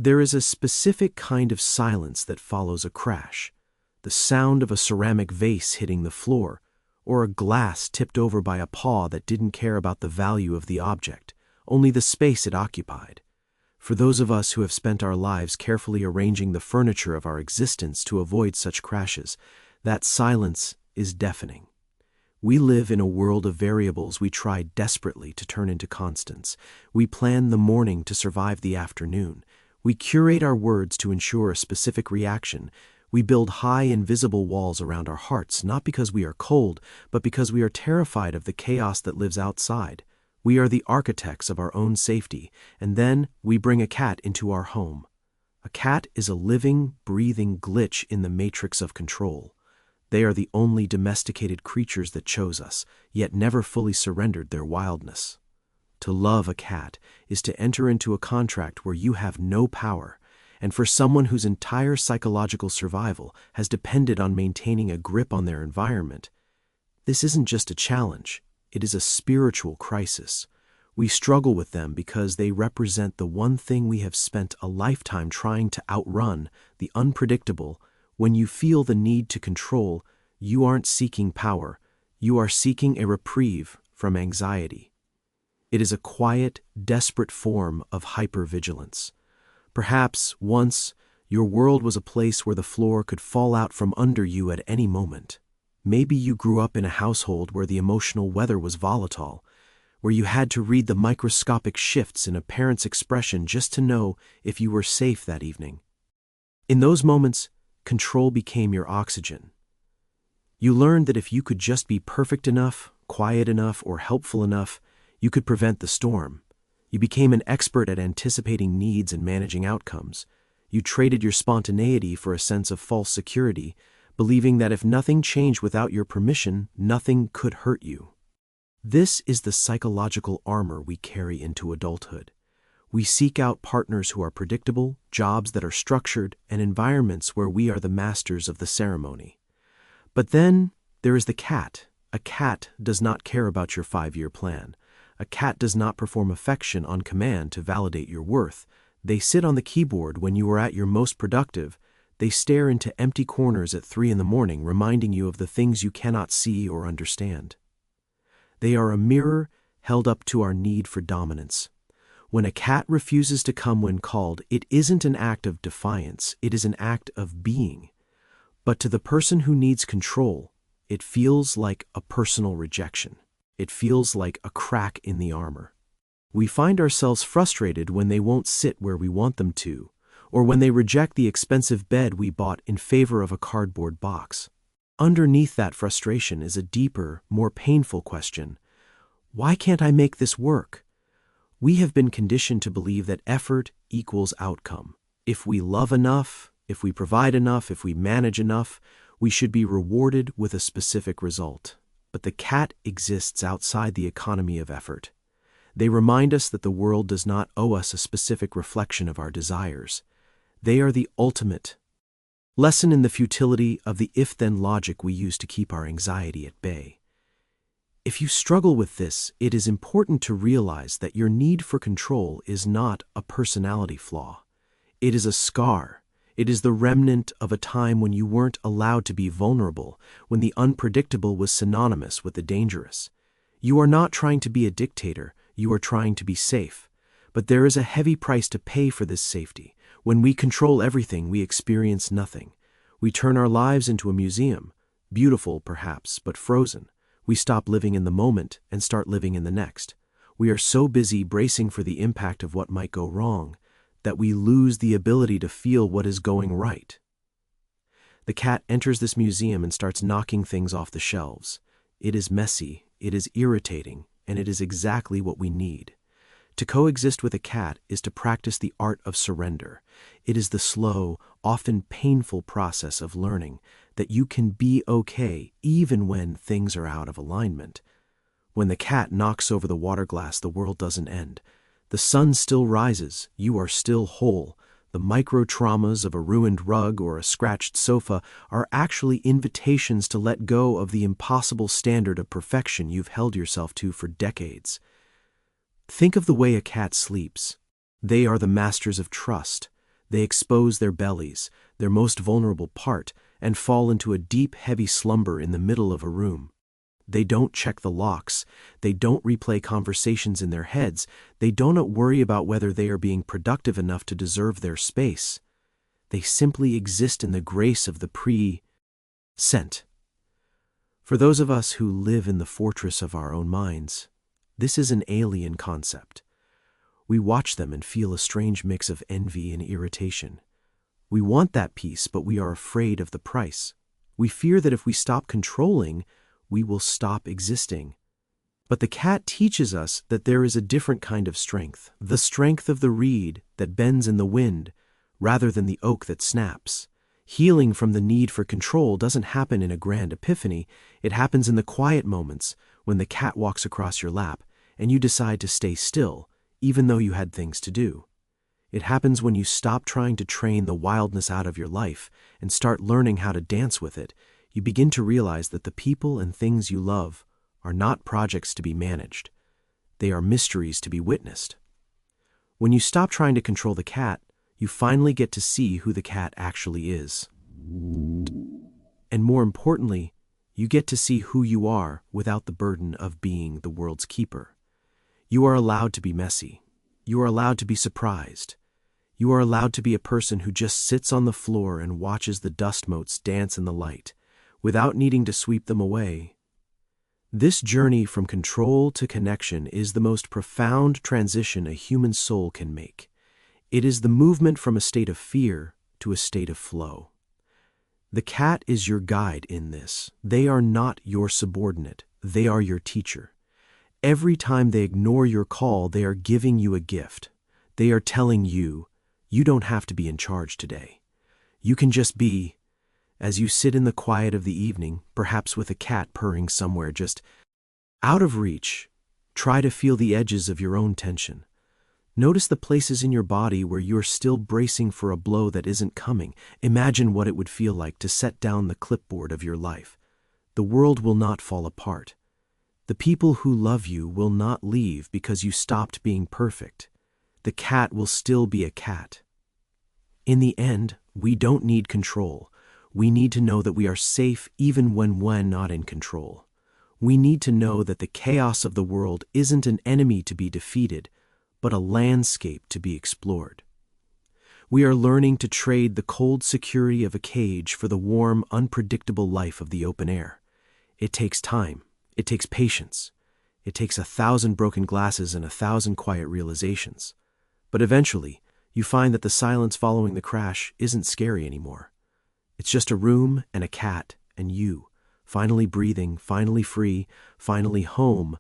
There is a specific kind of silence that follows a crash, the sound of a ceramic vase hitting the floor, or a glass tipped over by a paw that didn't care about the value of the object, only the space it occupied. For those of us who have spent our lives carefully arranging the furniture of our existence to avoid such crashes, that silence is deafening. We live in a world of variables we try desperately to turn into constants. We plan the morning to survive the afternoon. We curate our words to ensure a specific reaction. We build high invisible walls around our hearts, not because we are cold, but because we are terrified of the chaos that lives outside. We are the architects of our own safety, and then we bring a cat into our home. A cat is a living, breathing glitch in the matrix of control. They are the only domesticated creatures that chose us, yet never fully surrendered their wildness. To love a cat is to enter into a contract where you have no power, and for someone whose entire psychological survival has depended on maintaining a grip on their environment, this isn't just a challenge, it is a spiritual crisis. We struggle with them because they represent the one thing we have spent a lifetime trying to outrun, the unpredictable. When you feel the need to control, you aren't seeking power, you are seeking a reprieve from anxiety. It is a quiet, desperate form of hypervigilance. Perhaps, once, your world was a place where the floor could fall out from under you at any moment. Maybe you grew up in a household where the emotional weather was volatile, where you had to read the microscopic shifts in a parent's expression just to know if you were safe that evening. In those moments, control became your oxygen. You learned that if you could just be perfect enough, quiet enough, or helpful enough, you could prevent the storm. You became an expert at anticipating needs and managing outcomes. You traded your spontaneity for a sense of false security, believing that if nothing changed without your permission, nothing could hurt you. This is the psychological armor we carry into adulthood. We seek out partners who are predictable, jobs that are structured, and environments where we are the masters of the ceremony. But then there is the cat. A cat does not care about your 5-year plan. A cat does not perform affection on command to validate your worth. They sit on the keyboard when you are at your most productive. They stare into empty corners at 3 a.m, reminding you of the things you cannot see or understand. They are a mirror held up to our need for dominance. When a cat refuses to come when called, it isn't an act of defiance, it is an act of being. But to the person who needs control, it feels like a personal rejection. It feels like a crack in the armor. We find ourselves frustrated when they won't sit where we want them to, or when they reject the expensive bed we bought in favor of a cardboard box. Underneath that frustration is a deeper, more painful question. Why can't I make this work? We have been conditioned to believe that effort equals outcome. If we love enough, if we provide enough, if we manage enough, we should be rewarded with a specific result. But the cat exists outside the economy of effort. They remind us that the world does not owe us a specific reflection of our desires. They are the ultimate lesson in the futility of the if-then logic we use to keep our anxiety at bay. If you struggle with this, it is important to realize that your need for control is not a personality flaw. It is a scar. It is the remnant of a time when you weren't allowed to be vulnerable, when the unpredictable was synonymous with the dangerous. You are not trying to be a dictator, you are trying to be safe. But there is a heavy price to pay for this safety. When we control everything, we experience nothing. We turn our lives into a museum, beautiful perhaps, but frozen. We stop living in the moment and start living in the next. We are so busy bracing for the impact of what might go wrong that we lose the ability to feel what is going right. The cat enters this museum and starts knocking things off the shelves. It is messy, it is irritating, and it is exactly what we need. To coexist with a cat is to practice the art of surrender. It is the slow, often painful process of learning that you can be okay even when things are out of alignment. When the cat knocks over the water glass, the world doesn't end. The sun still rises, you are still whole. The micro-traumas of a ruined rug or a scratched sofa are actually invitations to let go of the impossible standard of perfection you've held yourself to for decades. Think of the way a cat sleeps. They are the masters of trust. They expose their bellies, their most vulnerable part, and fall into a deep, heavy slumber in the middle of a room. They don't check the locks. They don't replay conversations in their heads. They don't worry about whether they are being productive enough to deserve their space. They simply exist in the grace of the present. For those of us who live in the fortress of our own minds, this is an alien concept. We watch them and feel a strange mix of envy and irritation. We want that peace, but we are afraid of the price. We fear that if we stop controlling, we will stop existing. But the cat teaches us that there is a different kind of strength, the strength of the reed that bends in the wind, rather than the oak that snaps. Healing from the need for control doesn't happen in a grand epiphany. It happens in the quiet moments when the cat walks across your lap and you decide to stay still, even though you had things to do. It happens when you stop trying to train the wildness out of your life and start learning how to dance with it. You begin to realize that the people and things you love are not projects to be managed. They are mysteries to be witnessed. When you stop trying to control the cat, you finally get to see who the cat actually is. And more importantly, you get to see who you are without the burden of being the world's keeper. You are allowed to be messy. You are allowed to be surprised. You are allowed to be a person who just sits on the floor and watches the dust motes dance in the light, without needing to sweep them away. This journey from control to connection is the most profound transition a human soul can make. It is the movement from a state of fear to a state of flow. The cat is your guide in this. They are not your subordinate. They are your teacher. Every time they ignore your call, they are giving you a gift. They are telling you, you don't have to be in charge today. You can just be. As you sit in the quiet of the evening, perhaps with a cat purring somewhere just out of reach, try to feel the edges of your own tension. Notice the places in your body where you're still bracing for a blow that isn't coming. Imagine what it would feel like to set down the clipboard of your life. The world will not fall apart. The people who love you will not leave because you stopped being perfect. The cat will still be a cat. In the end, we don't need control. We need to know that we are safe even when we're not in control. We need to know that the chaos of the world isn't an enemy to be defeated, but a landscape to be explored. We are learning to trade the cold security of a cage for the warm, unpredictable life of the open air. It takes time. It takes patience. It takes 1,000 broken glasses and 1,000 quiet realizations. But eventually, you find that the silence following the crash isn't scary anymore. It's just a room and a cat and you, finally breathing, finally free, finally home,